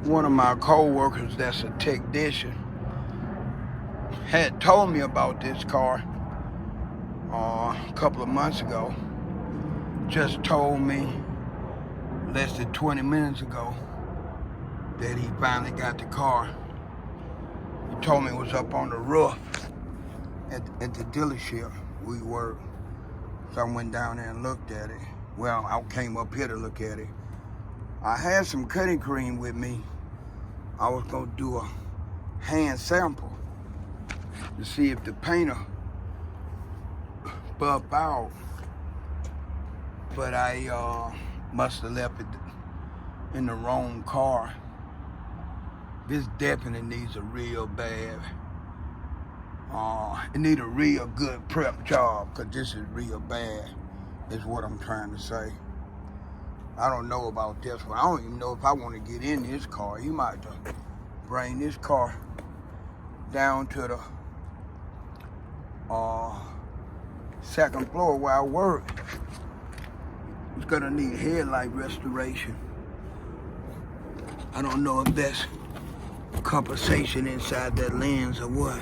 One of my co-workers that's a technician had told me about this car a couple of months ago. Just told me less than 20 minutes ago that he finally got the car. He told me it was up on the roof at the dealership we were. So I went down there and looked at it. Well, I came up here to look at it. I had some cutting cream with me. I was gonna do a hand sample to see if the painter buffed out, but I must have left it in the wrong car. This definitely needs a real bad, it need a real good prep job, because this is real bad, is what I'm trying to say. I don't know about this one. I don't even know if I want to get in this car. He might bring this car down to the second floor where I work. It's gonna need headlight restoration. I don't know if that's compensation inside that lens or what,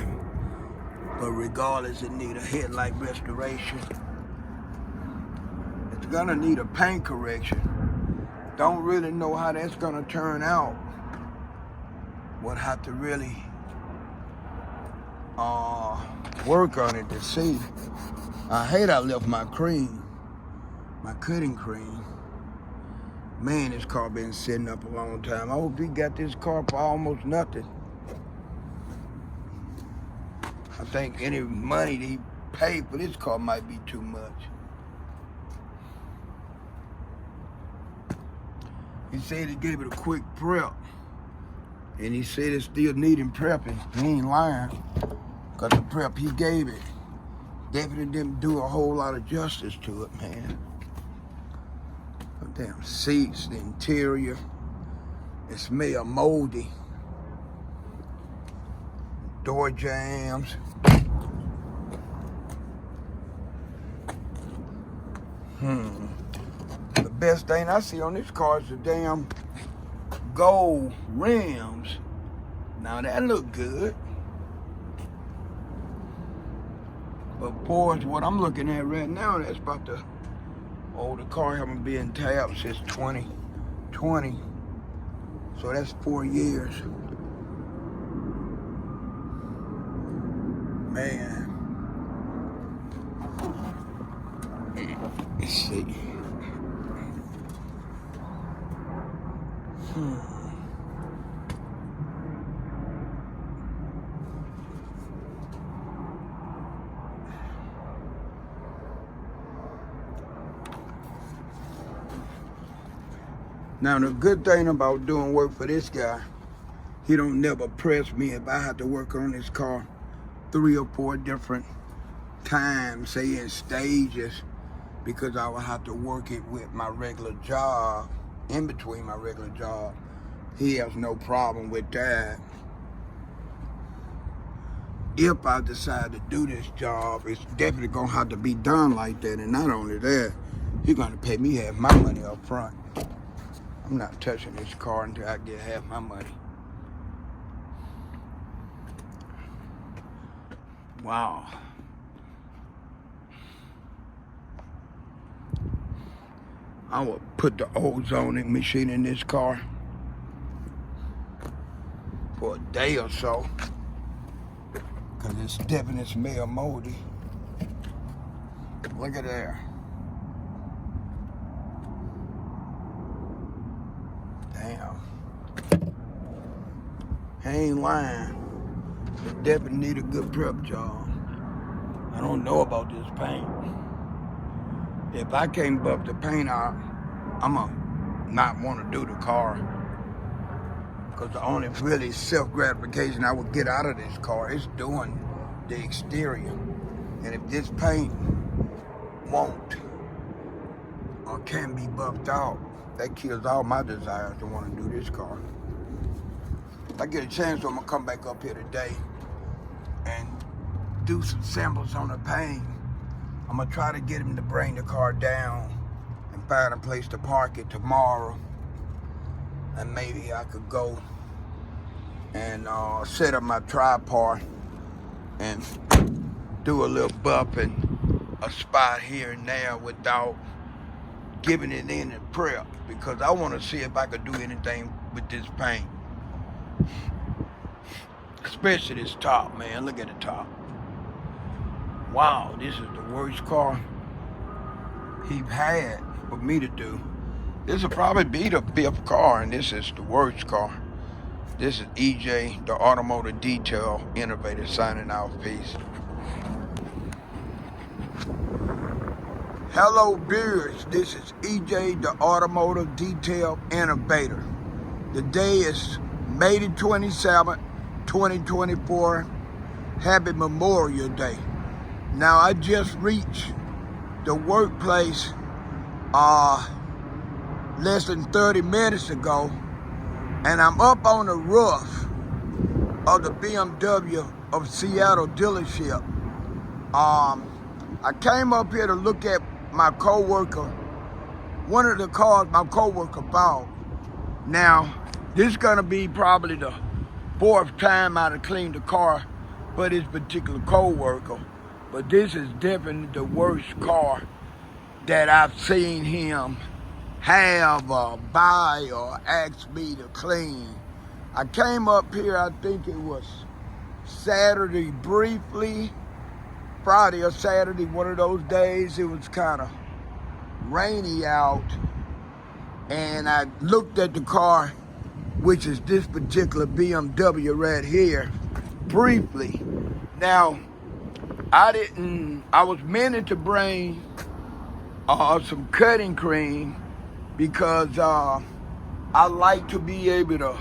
but regardless, it need a headlight restoration. It's gonna need a paint correction. Don't really know how that's gonna turn out. Would have to really work on it to see. I hate I left my cream, my cutting cream. Man, this car been sitting up a long time. I hope he got this car for almost nothing. I think any money that he paid for this car might be too much. He said he gave it a quick prep, and he said it's still needing prepping. He ain't lying, because the prep he gave it definitely didn't do a whole lot of justice to it, man. The damn seats, the interior, it smell moldy. Door jams. The best thing I see on this car is the damn gold rims. Now that look good. But boys, what I'm looking at right now, that's about the car haven't been tapped since 2020. So that's 4 years. Man. Let's see. Now the good thing about doing work for this guy, he don't never press me if I have to work on this car 3 or 4 different times, say in stages, because I will have to work it with my regular job, in between my regular job. He has no problem with that. If I decide to do this job, it's definitely gonna have to be done like that. And not only that, he's gonna pay me half my money up front. I'm not touching this car until I get half my money. Wow. I will put the ozoning machine in this car for a day or so, because it's definitely smell moldy. Look at there. Damn. I ain't lying. It definitely need a good prep job. I don't know about this paint. If I can't buff the paint out, I'ma not want to do the car. Because the only really self-gratification I would get out of this car is doing the exterior. And if this paint won't or can't be buffed out, that kills all my desires to want to do this car. If I get a chance, I'm gonna come back up here today and do some samples on the paint. I'm gonna try to get him to bring the car down and find a place to park it tomorrow. And maybe I could go and set up my tripod and do a little bumping a spot here and there without giving it any prep, because I want to see if I could do anything with this paint. Especially this top, man. Look at the top. Wow, this is the worst car he had for me to do. This will probably be the 5th car, and this is the worst car. This is EJ, the Automotive Detail Innovator, signing off. Peace. Hello, viewers. This is EJ, the Automotive Detail Innovator. The day is May the 27th, 2024. Happy Memorial Day. Now, I just reached the workplace less than 30 minutes ago, and I'm up on the roof of the BMW of Seattle dealership. I came up here to look at my coworker, one of the cars my coworker bought. Now, this is gonna be probably the 4th time I've cleaned the car for this particular coworker, but this is definitely the worst car that I've seen him have buy or ask me to clean. I came up here, I think it was Saturday briefly, Friday or Saturday, one of those days. It was kind of rainy out, and I looked at the car, which is this particular BMW right here, briefly. Now, I was meaning to bring some cutting cream, because I like to be able to,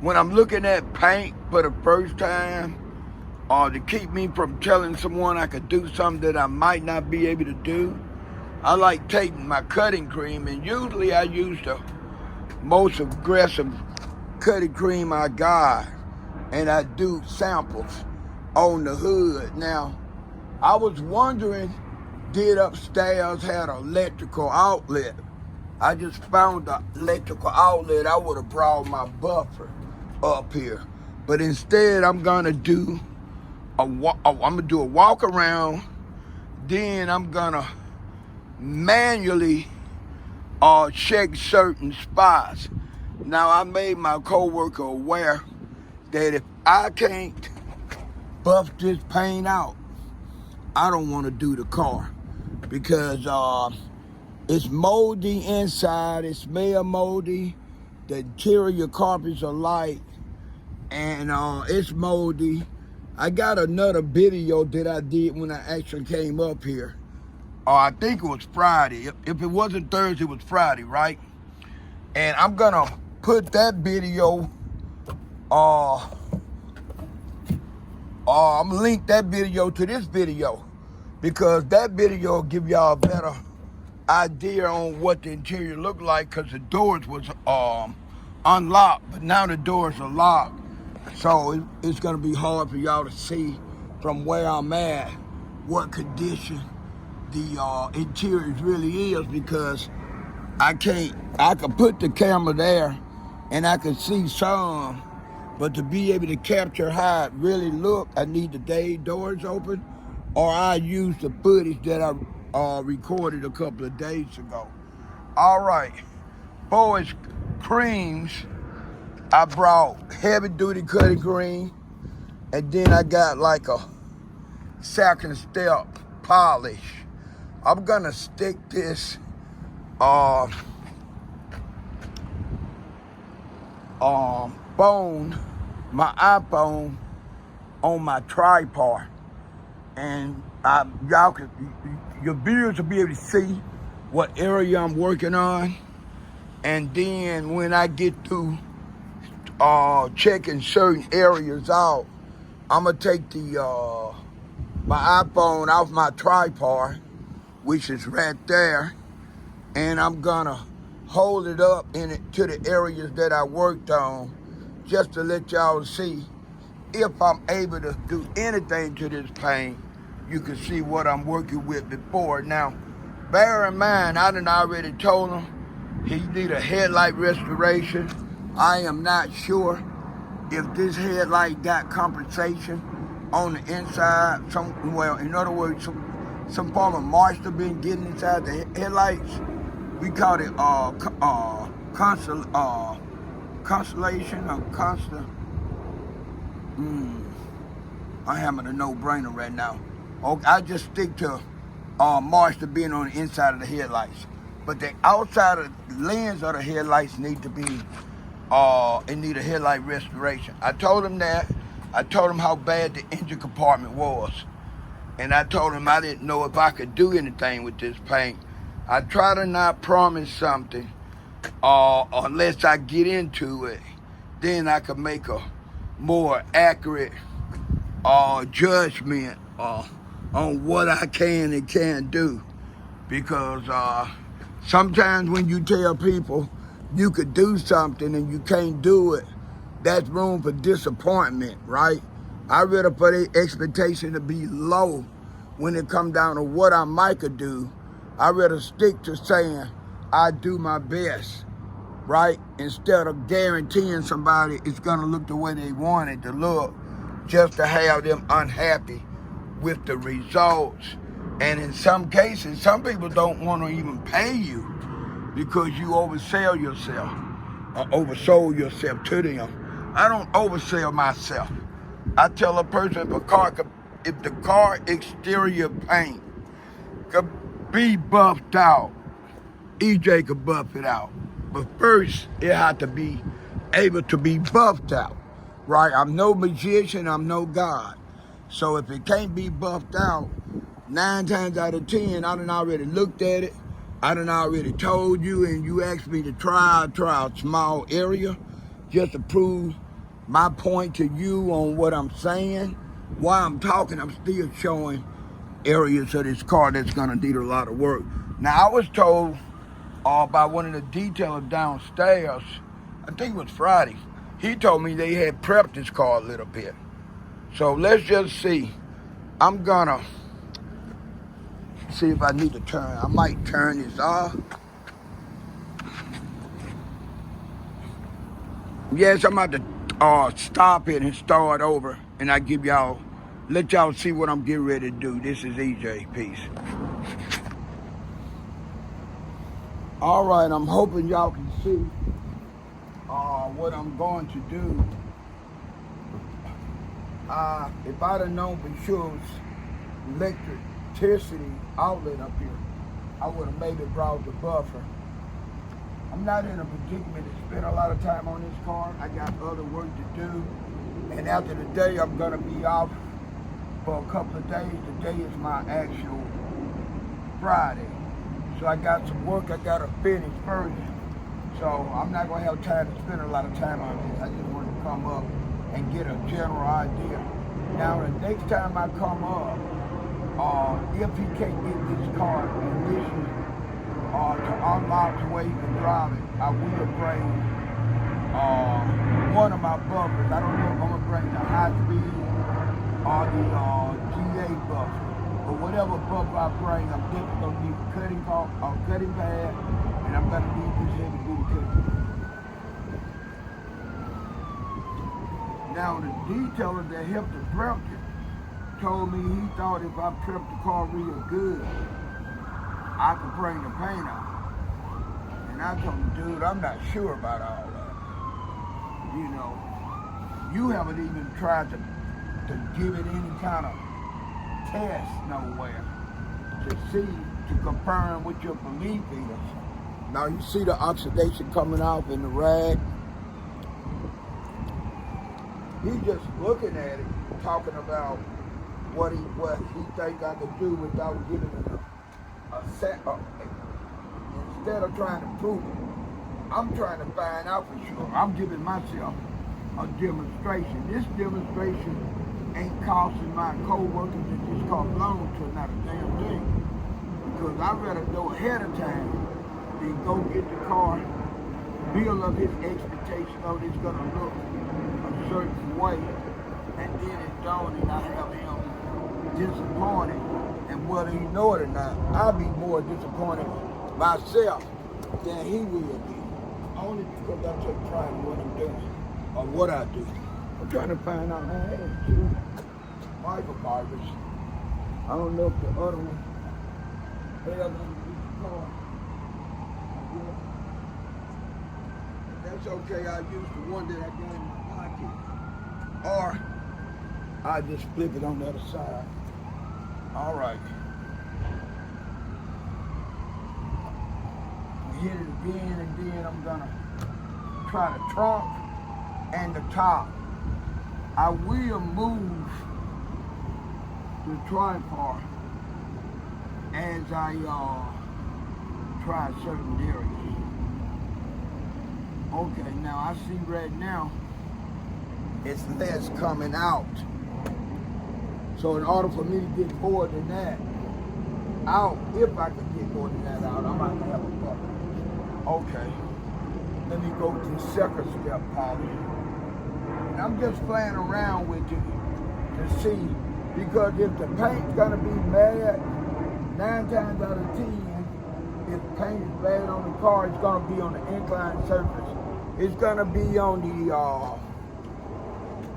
when I'm looking at paint for the first time, to keep me from telling someone I could do something that I might not be able to do, I like taking my cutting cream, and usually I use the most aggressive cutting cream I got, and I do samples on the hood. Now, I was wondering, did upstairs had an electrical outlet? I just found the electrical outlet. I would have brought my buffer up here, but instead I'm gonna do I'm gonna do a walk around. Then I'm gonna manually check certain spots. Now, I made my coworker aware that if I can't buff this paint out, I don't want to do the car, because it's moldy inside, it smells moldy, the interior carpets are light, and it's moldy. I got another video that I did when I actually came up here. I think it was Friday. If it wasn't Thursday, it was Friday, right? And I'm gonna put that video, I'm gonna link that video to this video, because that video will give y'all a better idea on what the interior looked like, because the doors was unlocked, but now the doors are locked. So it's gonna be hard for y'all to see from where I'm at what condition the interior really is, because I could put the camera there and I could see some, but to be able to capture how it really looked, I need the day doors open, or I use the footage that I recorded a couple of days ago. All right, for its creams, I brought heavy duty cutting cream, and then I got like a second step polish. I'm gonna stick this phone, my iPhone, on my tripod, and your viewers will be able to see what area I'm working on. And then when I get through checking certain areas out, I'm gonna take the my iPhone off my tripod, which is right there, and I'm gonna hold it up in it to the areas that I worked on, just to let y'all see if I'm able to do anything to this paint. You can see what I'm working with before. Now, bear in mind, I done already told him he need a headlight restoration. I am not sure if this headlight got compensation on the inside, in other words, some form of moisture been getting inside the headlights. We call it constellation or constant. I'm having a no-brainer right now. Okay, I just stick to moisture being on the inside of the headlights. But the outside of the lens of the headlights need to be, it need a headlight restoration. I told him that. I told him how bad the engine compartment was. And I told him I didn't know if I could do anything with this paint. I try to not promise something unless I get into it. Then I can make a more accurate judgment on what I can and can't do. Because sometimes when you tell people you could do something and you can't do it, that's room for disappointment, right? I'd rather for the expectation to be low when it come down to what I might could do. I'd rather stick to saying I do my best, right? Instead of guaranteeing somebody it's gonna look the way they want it to look, just to have them unhappy with the results. And in some cases, some people don't want to even pay you because you oversell yourself or oversold yourself to them. I don't oversell myself. I tell a person if the car exterior paint could be buffed out, EJ could buff it out. But first, it had to be able to be buffed out, right? I'm no magician, I'm no God. So if it can't be buffed out, 9 times out of 10, I done already looked at it. I done already told you, and you asked me to try a small area just to prove my point to you on what I'm saying. While I'm talking, I'm still showing areas of this car that's gonna need a lot of work. Now, I was told by one of the detailers downstairs, I think it was Friday, he told me they had prepped this car a little bit. So let's just see. I'm gonna see if I need to turn. I might turn this off. Yes, I'm about to stop it and start over, and I let y'all see what I'm getting ready to do. This is EJ. Peace. All right, I'm hoping y'all can see what I'm going to do. If I'd have known for sure it was electricity outlet up here, I would have maybe brought the buffer. I'm not in a predicament to spend a lot of time on this car. I got other work to do. And after the day, I'm gonna be off for a couple of days. Today is my actual Friday. So I got some work I gotta finish first. So I'm not gonna have time to spend a lot of time on this. I just want to come up and get a general idea. Now the next time I come up, if he can't get this car in condition to unlock to where he can drive it, I will bring one of my buffers. I don't know if I'm gonna bring the high speed or the GA buffer. But whatever buffer I bring, I'm definitely gonna need a cutting pad, and I'm gonna need this heavy duty cutting. Now the detailer that helped to prep it told me he thought if I prepped the car real good, I could bring the paint out. And I told him, dude, I'm not sure about all that. You know, you haven't even tried to give it any kind of test nowhere to see, to confirm what your belief is. Now you see the oxidation coming off in the rag. He's just looking at it, talking about what he think I could do without giving it a set up. Instead of trying to prove it, I'm trying to find out for sure. I'm giving myself a demonstration. This demonstration ain't costing my co-workers that just cost loan to not a damn thing. Because I'd rather know ahead of time than go get the car, build up his expectation of it's gonna look a certain way, and then it's done and I have him disappointed. And whether he know it or not, I'll be more disappointed myself than he will be. Only because I took pride in what I'm doing, or what I do. I'm trying to find out. I had 2 microfibers. I don't know if the other one fell underneath the car. Yeah. That's okay. I use the one that I got in my pocket. Or I just flip it on the other side. All right. Hit it again, and then I'm gonna try the trunk and the top. I will move the tripod as I try certain areas. Okay, now I see right now it's less coming out. So in order for me to get more than that out, if I could get more than that out, I might have a problem. Okay, let me go to the second step polish. And I'm just playing around with it to see, because if the paint's gonna be bad, 9 times out of 10, if the paint is bad on the car, it's gonna be on the inclined surface. It's gonna be on the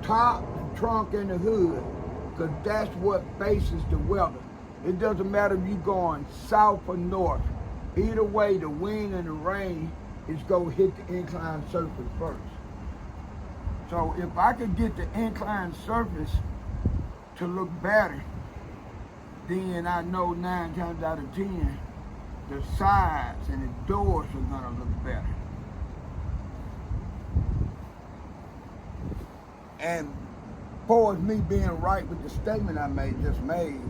top, the trunk, and the hood, because that's what faces the weather. It doesn't matter if you're going south or north. Either way, the wind and the rain is gonna hit the inclined surface first. So if I could get the inclined surface to look better, then I know 9 times out of 10, the sides and the doors are gonna look better. And as far as me being right with the statement I just made,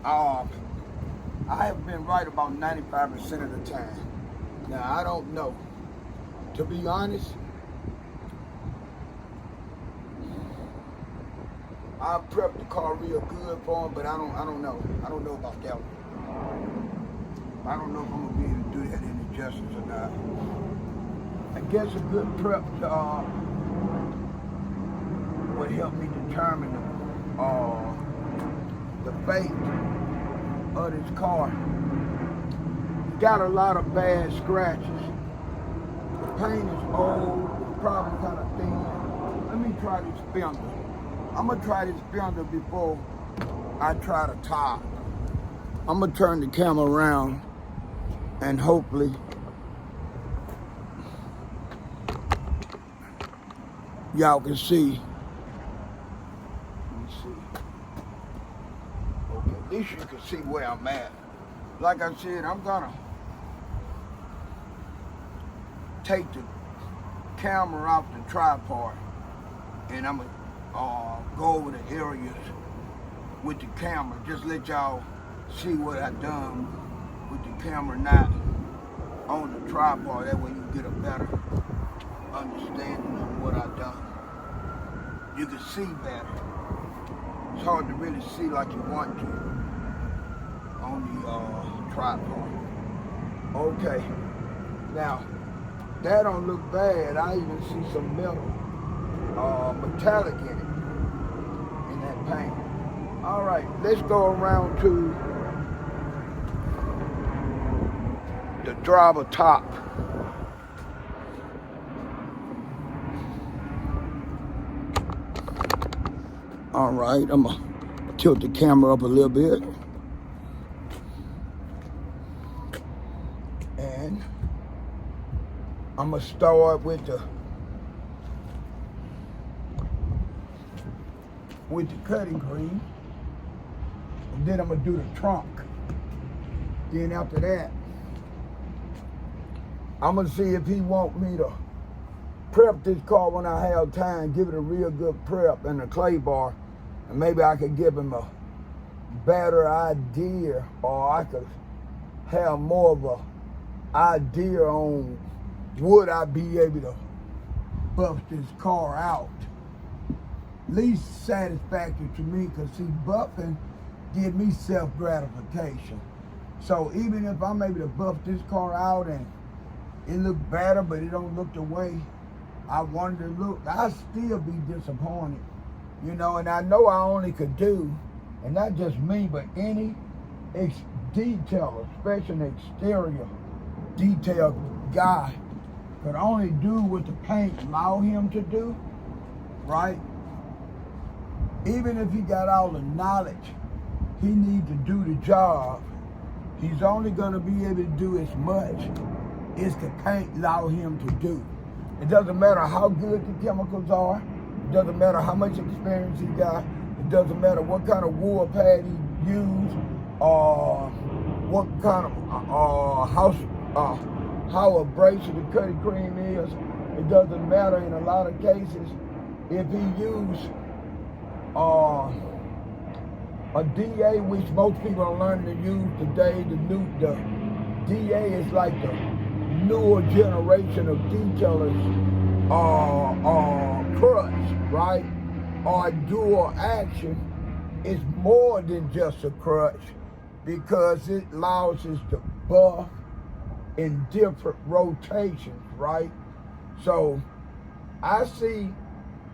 I have been right about 95% of the time. Now, I don't know. To be honest, I prepped the car real good for him, but I don't know. I don't know about that one. I don't know if I'm gonna be able to do that any justice or not. I guess a good prep job would help me determine the fate of this car. Got a lot of bad scratches. The paint is old, it's probably kind of thin. Let me try this fender. I'm gonna try this fender before I try the top. I'm gonna turn the camera around and hopefully y'all can see. Let me see. Okay, at least you can see where I'm at. Like I said, I'm gonna take the camera off the tripod and I'm gonna go over the areas with the camera. Just let y'all see what I done with the camera not on the tripod. That way you get a better understanding of what I done. You can see better. It's hard to really see like you want to on the tripod. Okay, now that don't look bad. I even see some metal, metallic in it, in that paint. All right, let's go around to the driver top. All right, I'm gonna tilt the camera up a little bit. And I'm gonna start with the cutting cream. And then I'm gonna do the trunk. Then after that, I'm gonna see if he want me to prep this car when I have time, give it a real good prep and a clay bar, and maybe I could give him a better idea, or I could have more of a idea on would I be able to buff this car out. Least satisfactory to me, because see, buffing give me self-gratification. So even if I'm able to buff this car out and it look better, but it don't look the way I wanted to look, I'll still be disappointed. You know, and I know I only could do, and not just me, but any detailer, especially an exterior detail guy, could only do what the paint allow him to do. right? Even if he got all the knowledge he needs to do the job, he's only gonna be able to do as much as the paint allow him to do. It doesn't matter how good the chemicals are. It doesn't matter how much experience he got. It doesn't matter what kind of wool pad he used, or what kind of how abrasive the cutting cream is. It doesn't matter in a lot of cases if he used a DA, which most people are learning to use today. The DA is like the newer generation of detailers, crutch, right? Or dual action is more than just a crutch because it allows us to buff in different rotations, right? So I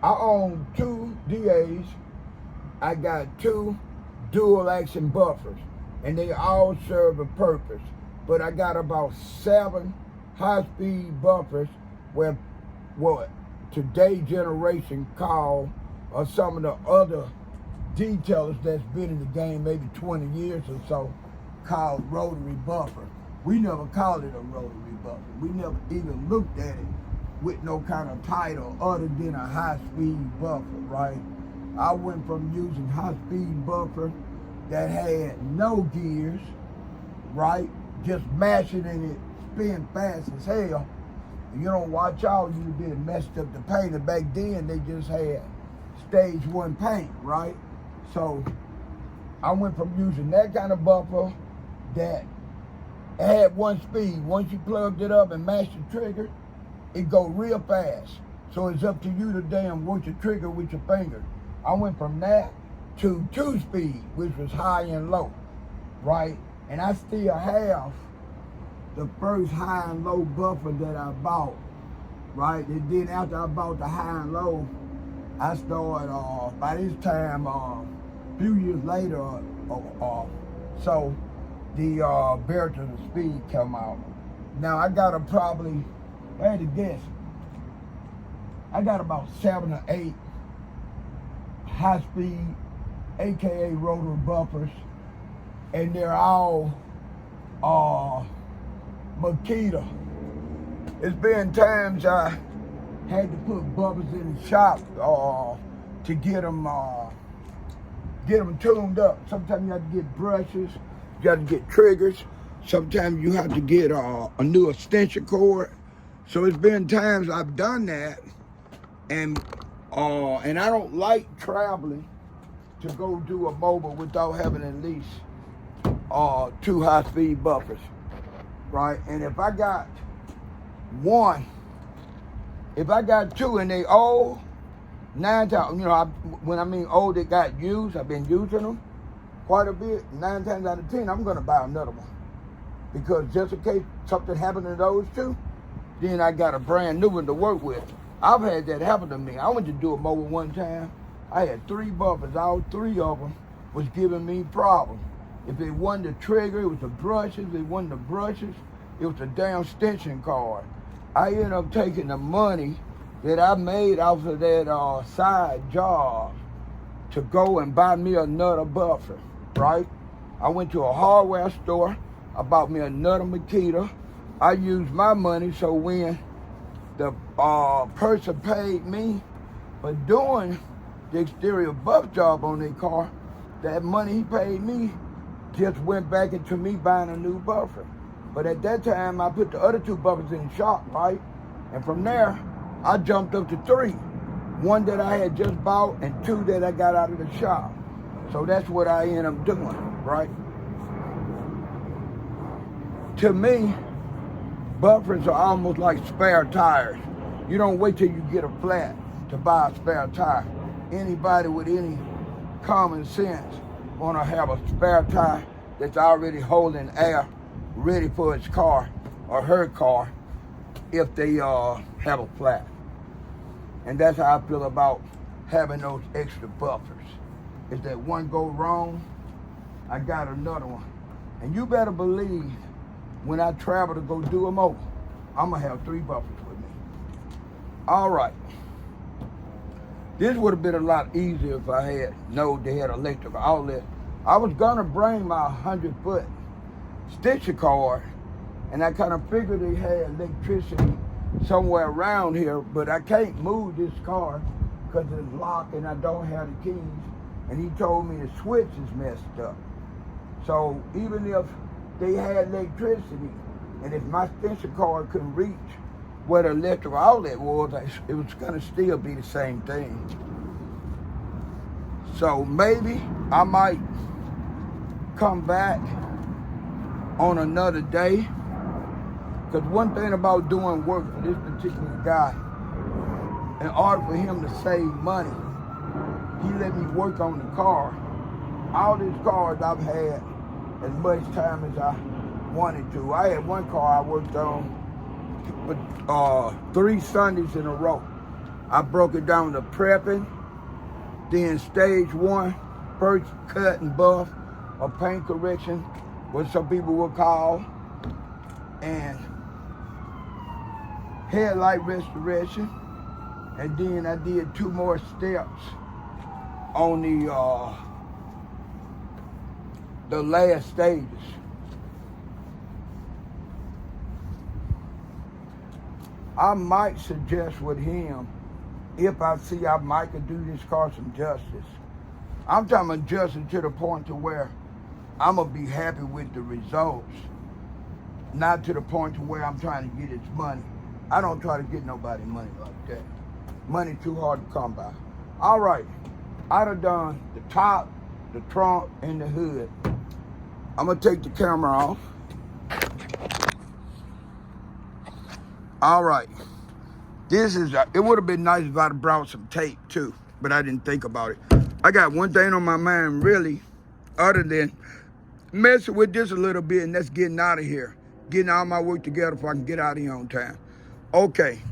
own 2 DAs. I got 2 dual action buffers, and they all serve a purpose. But I got about 7 high-speed buffers where what today's generation call, or some of the other detailers that's been in the game maybe 20 years or so, called rotary buffer. We never called it a rotary buffer. We never even looked at it with no kind of title other than a high-speed buffer, right? I went from using high-speed buffer that had no gears, right? Just mashing and it spin fast as hell. You don't watch out, you'd be messed up the paint. And back then, they just had stage 1 paint, right? So I went from using that kind of buffer that had 1 speed. Once you plugged it up and mashed the trigger, it go real fast. So it's up to you to damn work your trigger with your finger. I went from that to 2 speed, which was high and low, right? And I still have the first high and low buffer that I bought, right? And then after I bought the high and low, I started, by this time, a few years later, so the Barrier to Speed come out. Now I got probably, I had to guess, I got about 7 or 8 high-speed, AKA rotary buffers, and they're all Makita. It's been times I had to put buffers in the shop to get them tuned up. Sometimes you have to get brushes, you got to get triggers. Sometimes you have to get a new extension cord. So it's been times I've done that, and I don't like traveling to go do a mobile without having at least 2 high-speed buffers, right? And if I got 1, if I got 2 and they old, 9 times, when I mean old, they got used, I've been using them quite a bit, 9 times out of 10, I'm gonna buy another one. Because just in case something happened to those 2, then I got a brand new one to work with. I've had that happen to me. I went to do a mobile one time. I had 3 buffers. All 3 of them was giving me problems. If it wasn't the trigger, it was the brushes. If it wasn't the brushes, it was the damn extension cord. I ended up taking the money that I made off of that side job to go and buy me another buffer, right? I went to a hardware store. I bought me another Makita. I used my money, so when the person paid me for doing the exterior buff job on their car, that money he paid me just went back into me buying a new buffer. But at that time, I put the other 2 buffers in the shop, right? And from there, I jumped up to 3. 1 that I had just bought and 2 that I got out of the shop. So that's what I ended up doing, right? To me, buffers are almost like spare tires. You don't wait till you get a flat to buy a spare tire. Anybody with any common sense want to have a spare tire that's already holding air, ready for his car or her car if they have a flat. And that's how I feel about having those extra buffers. If that one go wrong, I got another one. And you better believe when I travel to go do a mobile, I'm gonna have 3 buffers with me. All right. This would have been a lot easier if I had known they had electrical outlet. I was gonna bring my 100-foot stitcher cord, and I kind of figured they had electricity somewhere around here, but I can't move this car because it's locked and I don't have the keys. And he told me the switch is messed up. So even if they had electricity, and if my stitcher cord couldn't reach where the electrical outlet was, it was gonna still be the same thing. So maybe I might come back on another day. Because one thing about doing work for this particular guy, in order for him to save money, he let me work on the car. All these cars I've had as much time as I wanted to. I had one car I worked on for 3 Sundays in a row. I broke it down to prepping, then stage 1, first cut and buff, or paint correction, what some people would call, and headlight restoration, and then I did 2 more steps on the last stages. I might suggest with him, if I see I might could do this car some justice. I'm talking about justice to the point to where I'm gonna be happy with the results, not to the point to where I'm trying to get his money. I don't try to get nobody money like that. Money too hard to come by. All right, I done done the top, the trunk, and the hood. I'm gonna take the camera off. All right, this is, it would have been nice if I'd have brought some tape too, but I didn't think about it. I got one thing on my mind really, other than messing with this a little bit, and that's getting out of here. Getting all my work together so I can get out of here on time. Okay,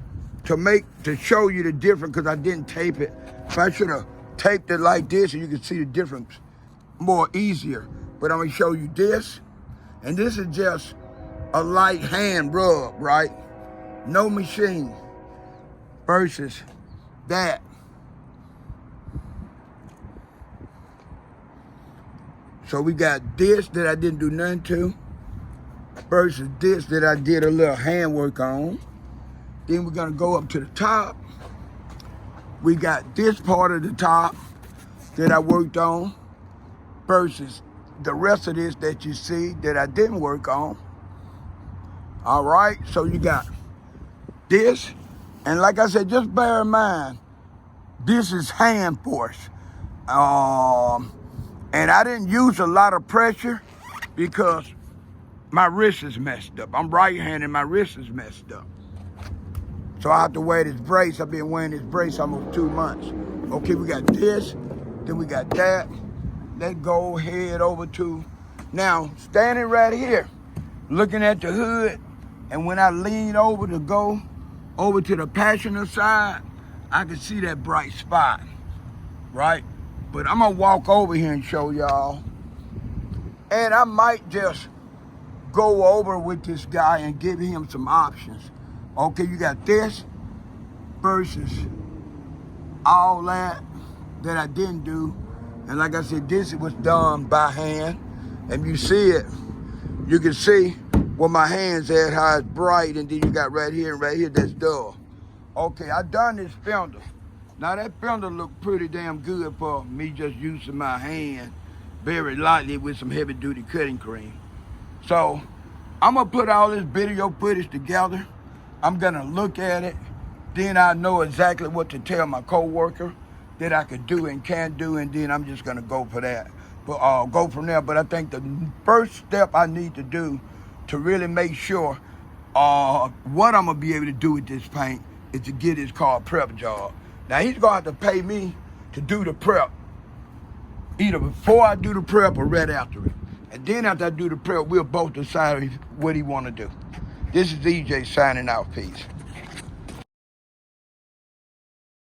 to show you the difference, because I didn't tape it. If I should have taped it like this, and you can see the difference more easier. But I'm gonna show you this, and this is just a light hand rub, right? No machine versus that. So we got this that I didn't do nothing to versus this that I did a little handwork on. Then we're gonna go up to the top. We got this part of the top that I worked on versus the rest of this that you see that I didn't work on. All right, so you got this, and like I said, just bear in mind, this is hand force. And I didn't use a lot of pressure because my wrist is messed up. I'm right-handed, my wrist is messed up. So I have to wear this brace. I've been wearing this brace almost 2 months. Okay, we got this, then we got that. Let's go head over to, now, standing right here, looking at the hood, and when I lean over to go over to the passenger side, I can see that bright spot, right? But I'm gonna walk over here and show y'all. And I might just go over with this guy and give him some options. Okay, you got this versus all that I didn't do. And like I said, this was done by hand. And you see it, you can see where my hand's at, how it's bright, and then you got right here and right here that's dull. Okay, I done this fender. Now that fender looked pretty damn good for me just using my hand very lightly with some heavy duty cutting cream. So I'm gonna put all this video footage together. I'm gonna look at it. Then I know exactly what to tell my coworker that I could do and can do, and then I'm just gonna go for that. But go from there. But I think the first step I need to do to really make sure what I'm gonna be able to do with this paint is to get his car a prep job. Now he's gonna have to pay me to do the prep, either before I do the prep or right after it. And then after I do the prep, we'll both decide what he wanna do. This is EJ signing out, peace.